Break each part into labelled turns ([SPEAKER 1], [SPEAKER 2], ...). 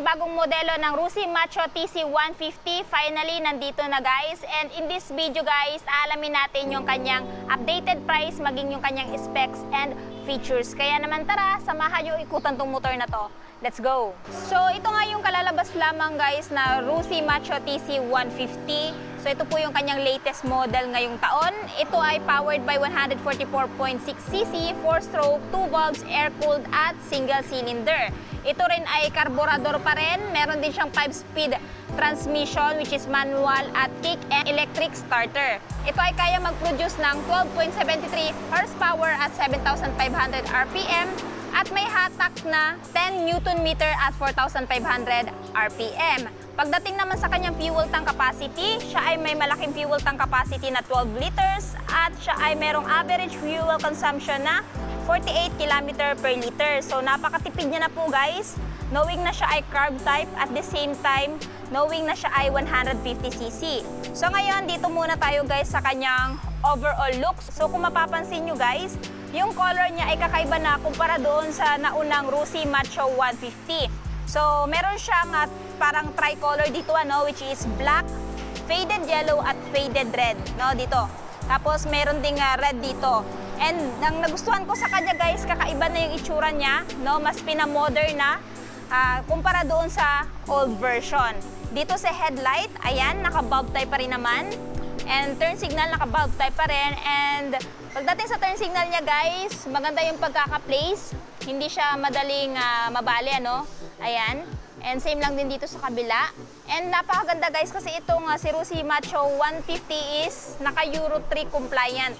[SPEAKER 1] bagong modelo ng Rusi Macho TC150. Finally, nandito na guys. And in this video guys, aalamin natin yung kanyang updated price, maging yung kanyang specs and features. Kaya naman tara, samahan yung ikutan tong motor na to. Let's go! So ito nga yung kalalabas lamang guys na Rusi Macho TC150. So ito po yung kanyang latest model ngayong taon. Ito ay powered by 144.6cc, 4-stroke, 2 valves, air-cooled at single cylinder. Ito rin ay karburador pa rin. Meron din siyang 5-speed transmission which is manual at kick and electric starter. Ito ay kaya mag-produce ng 12.73 horsepower at 7,500 RPM at may hatak na 10 Nm at 4,500 RPM. Pagdating naman sa kanyang fuel tank capacity, siya ay may malaking fuel tank capacity na 12 liters at siya ay merong average fuel consumption na 48 km per liter. So napakatipid niya na po guys, knowing na siya ay carb type at the same time knowing na siya ay 150cc. So ngayon dito muna tayo guys sa kanyang overall looks. So kung mapapansin nyo guys, yung color niya ay kakaiba na kumpara doon sa naunang Rusi Macho 150. So meron siyang parang tricolor dito which is black, faded yellow at faded red dito. Tapos meron ding red dito. And ang nagustuhan ko sa kanya guys, kakaiba na yung itsura niya, mas pinamodern na kumpara doon sa old version. Dito sa headlight, ayan, naka-bulb type pa rin naman. And turn signal, naka-bulb type pa rin. And pagdating sa turn signal niya guys, maganda yung pagkaka-place. Hindi siya madaling mabali, Ayan. And same lang din dito sa kabila. And napakaganda guys kasi itong si Rusi Macho 150 is naka-Euro 3 compliant,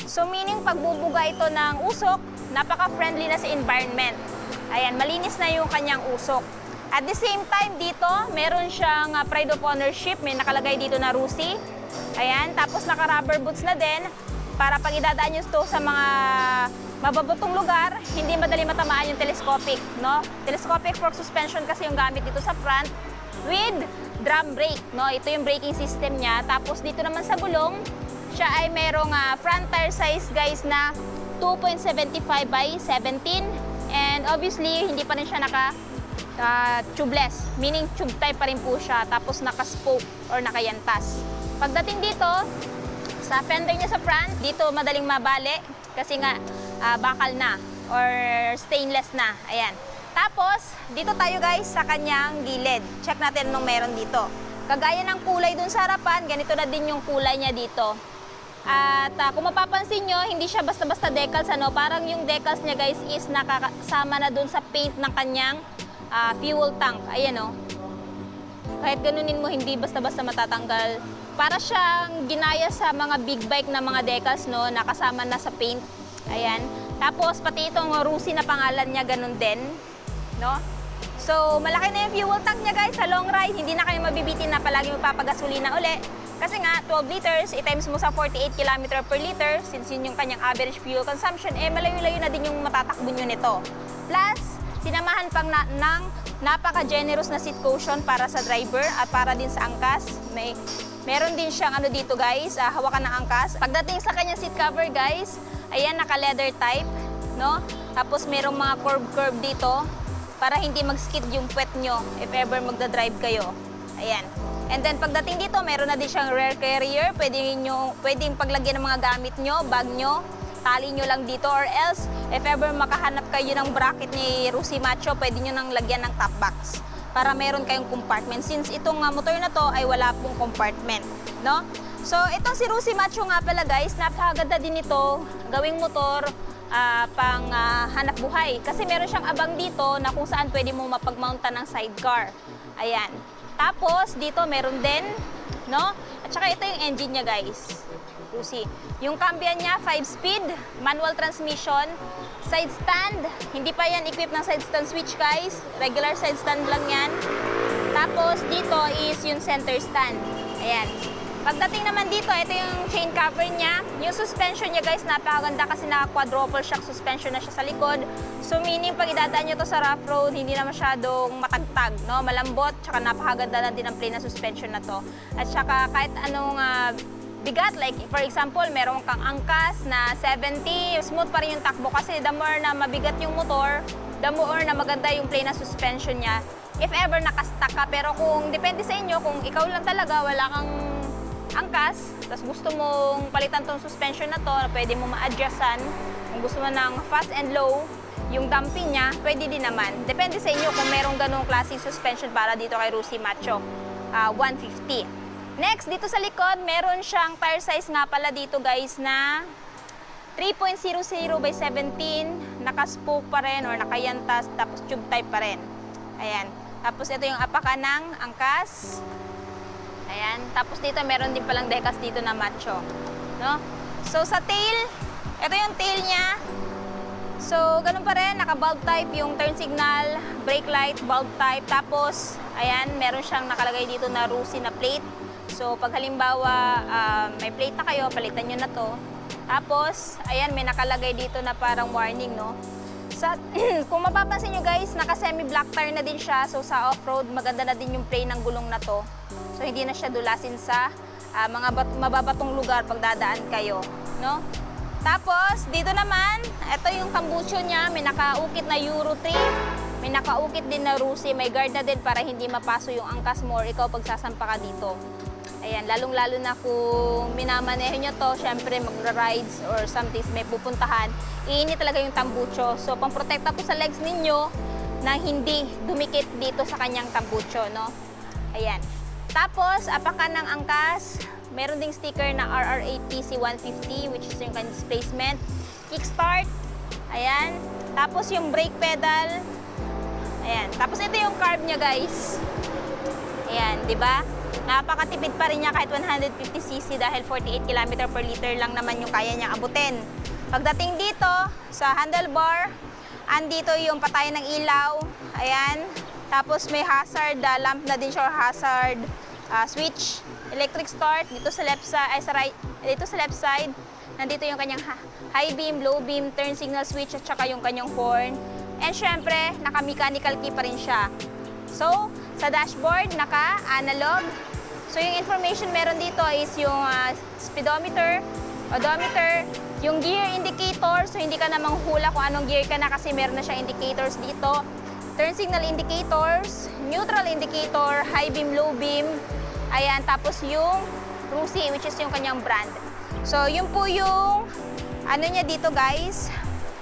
[SPEAKER 1] So meaning pagbubuga ito ng usok, napaka-friendly na sa environment. Ayan, malinis na yung kanyang usok. At the same time dito, meron siyang pride of ownership. May nakalagay dito na Rusi. Ayan, tapos naka-rubber boots na din para pag idadaan nyo ito sa mga mababutong lugar, hindi madali matamaan yung telescopic, Telescopic fork suspension kasi yung gamit dito sa front with drum brake, Ito yung braking system niya. Tapos dito naman sa gulong, siya ay merong front tire size guys na 2.75 by 17. And obviously, hindi pa rin siya tubeless, meaning tube type pa rin po siya. Tapos naka-spoke or nakayantas. Pagdating dito, sa fender niya sa front, dito madaling mabali kasi nga bakal na or stainless na. Ayan. Tapos, dito tayo guys sa kanyang gilid. Check natin anong meron dito. Kagaya ng kulay dun sa harapan, ganito na din yung kulay niya dito. At kung mapapansin nyo, hindi siya basta-basta decals. Parang yung decals niya guys is nakasama na dun sa paint ng kanyang fuel tank. Ayan Kahit ganunin mo, hindi basta-basta matatanggal. Para siyang ginaya sa mga big bike na mga decals, nakasama na sa paint. Ayan. Tapos, pati itong Rusi na pangalan niya, ganun din. So, malaki na yung fuel tank niya guys. Sa long ride, hindi na kayo mabibitin na palagi magpapagasolina uli. Kasi nga, 12 liters, i-times mo sa 48 km per liter, since yun yung kanyang average fuel consumption, malayo-layo na din yung matatakbo nyo nito. Plus, sinamahan pang ng napaka-generous na seat cushion para sa driver at para din sa angkas. Meron din siyang dito guys, hawakan ng angkas. Pagdating sa kanyang seat cover guys, ayan, naka-leather type, Tapos merong mga curve dito para hindi mag-skid yung puwet nyo if ever magdadrive kayo. Ayan. And then pagdating dito, meron na din siyang rear carrier. Pwedeng paglagyan ng mga gamit nyo, bag nyo, tali nyo lang dito, or else if ever makahanap kayo ng bracket ni Rusi Macho, pwede nyo nang lagyan ng top box para meron kayong compartment. Since itong motor na to ay wala pong compartment, So, itong si Rusi Macho nga pala guys, napakaganda din ito gawing motor pang hanap buhay. Kasi meron siyang abang dito na kung saan pwede mo mapag-mountan ng sidecar. Ayan. Tapos, dito meron din, At saka ito yung engine niya guys. Rusi. Yung cambian niya, 5-speed, manual transmission, side stand. Hindi pa yan equipped ng side stand switch guys. Regular side stand lang yan. Tapos, dito is yung center stand. Ayan. Pagdating naman dito, ito yung chain cover niya. Yung suspension niya guys, napakaganda kasi naka-quadruple shock suspension na siya sa likod. So meaning pag idadaan nyo to sa rough road, hindi na masyadong matagtag, malambot, tsaka napakaganda na din ang plane na suspension na to. At saka kahit anong bigat, like for example, meron kang angkas na 70, smooth pa rin yung takbo kasi the more na mabigat yung motor, the more na maganda yung plane na suspension niya, if ever nakastack ka. Pero kung depende sa inyo, kung ikaw lang talaga, wala kang angkas, tapos gusto mong palitan tong suspension na to, pwede mo ma-adjustan. Kung gusto mo ng fast and low, yung damping niya, pwede din naman. Depende sa inyo kung merong ganong klaseng suspension para dito kay Rusi Macho 150. Next, dito sa likod, meron siyang tire size nga pala dito guys na 3.00 by 17, naka-spoke pa rin or nakayantas, tapos tube type pa rin. Ayan. Tapos ito yung apakan ng angkas. Ayan. Tapos dito meron din palang decals dito na Macho. No? So sa tail, ito yung tail niya. So ganun pa rin, naka-bulb type yung turn signal, brake light, bulb type. Tapos, ayan, meron siyang nakalagay dito na Rusi na plate. So pag halimbawa may plate na kayo, palitan nyo na to. Tapos, ayan, may nakalagay dito na parang warning, no? Kung mapapansin nyo guys, naka semi-black tire na din siya. So sa off-road, maganda na din yung play ng gulong na to. So hindi na siya dulasin sa mga mababatong lugar pag dadaan kayo, no? Tapos, dito naman, ito yung tambucho niya. May nakaukit na Euro 3. May nakaukit din na Rusi. May guard na din para hindi mapaso yung angkas mo or ikaw pagsasampa ka dito. Ayan, lalong-lalo na kung minamaneho nyo to, syempre magra-rides or something may pupuntahan, iinit talaga yung tambucho. So, pamprotekta po sa legs ninyo na hindi dumikit dito sa kanyang tambucho, no? Ayan. Tapos, apakan ng angkas, meron ding sticker na RR8TC 150, which is yung kanyang displacement. Kickstart, ayan. Tapos, yung brake pedal, ayan. Tapos, ito yung carb niya, guys. Ayan, di ba? Napakatipid pa rin niya kahit 150cc dahil 48 km per liter lang naman yung kaya niyang abutin. Pagdating dito sa handlebar, andito yung patay ng ilaw. Ayan. Tapos may hazard lamp na din siya or hazard switch. Electric start dito sa left side, dito sa left side. Nandito yung kanyang high beam, low beam, turn signal switch at saka yung kanyang horn. And syempre, naka-mechanical key pa rin siya. So, sa dashboard, naka-analog. So, yung information meron dito is yung speedometer, odometer, yung gear indicator. So, hindi ka na manghula kung anong gear ka na kasi meron na siyang indicators dito. Turn signal indicators, neutral indicator, high beam, low beam. Ayan, tapos yung Rusi, which is yung kanyang brand. So, yun po yung ano niya dito, guys.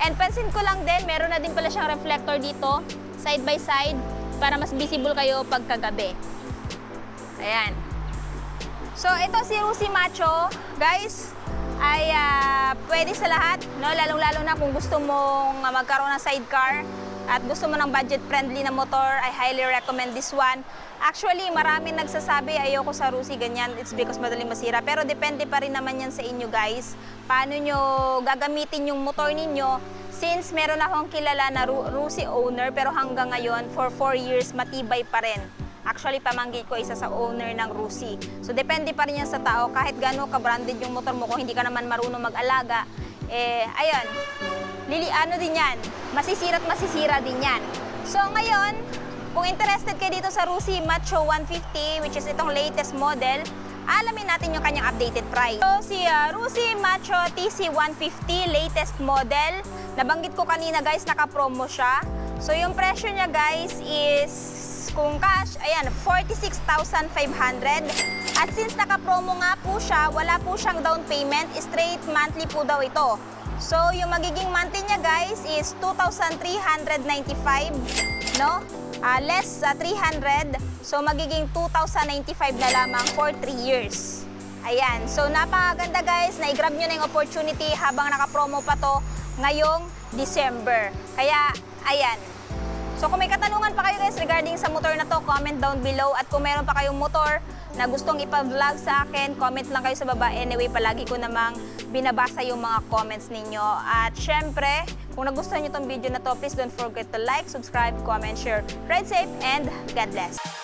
[SPEAKER 1] And pansin ko lang din, meron na din pala siyang reflector dito, side by side, para mas visible kayo pagkagabi. Ayan. So, ito si Rusi Macho, guys, ay pwede sa lahat, no? Lalong-lalo na kung gusto mong magkaroon ng sidecar at gusto mo ng budget-friendly na motor, I highly recommend this one. Actually, maraming nagsasabi, ayoko sa Rusi ganyan, it's because madaling masira. Pero depende pa rin naman yan sa inyo, guys. Paano nyo gagamitin yung motor ninyo? Since meron akong kilala na Rusi owner, pero hanggang ngayon, for 4 years, matibay pa rin. Actually, pamangkin ko isa sa owner ng Rusi. So, depende pa rin yan sa tao. Kahit gano'n ka-branded yung motor mo, kung hindi ka naman marunong mag-alaga, ayun, ano din yan, masisira at masisira din yan. So, ngayon, kung interested kayo dito sa Rusi Macho 150, which is itong latest model, alamin natin yung kanyang updated price. So, si Rusi Macho TC 150, latest model. Nabanggit ko kanina, guys, naka-promo siya. So, yung presyo niya, guys, is kung cash, ayan, 46,500. At since naka-promo nga po siya, wala po siyang down payment, straight monthly po daw ito. So, yung magiging monthly niya, guys, is 2,395, no? Less 300, so magiging 2,095 na lamang for 3 years. Ayan, so napakaganda, guys, na i-grab nyo na yung opportunity habang naka-promo pa to ngayong December. Kaya, ayan. So kung may katanungan pa kayo, guys, regarding sa motor na to, comment down below. At kung meron pa kayong motor na gustong ipa-vlog sa akin, comment lang kayo sa baba. Anyway, palagi ko namang binabasa yung mga comments ninyo. At syempre, kung nagustuhan nyo itong video na to, please don't forget to like, subscribe, comment, share. Ride safe and God bless!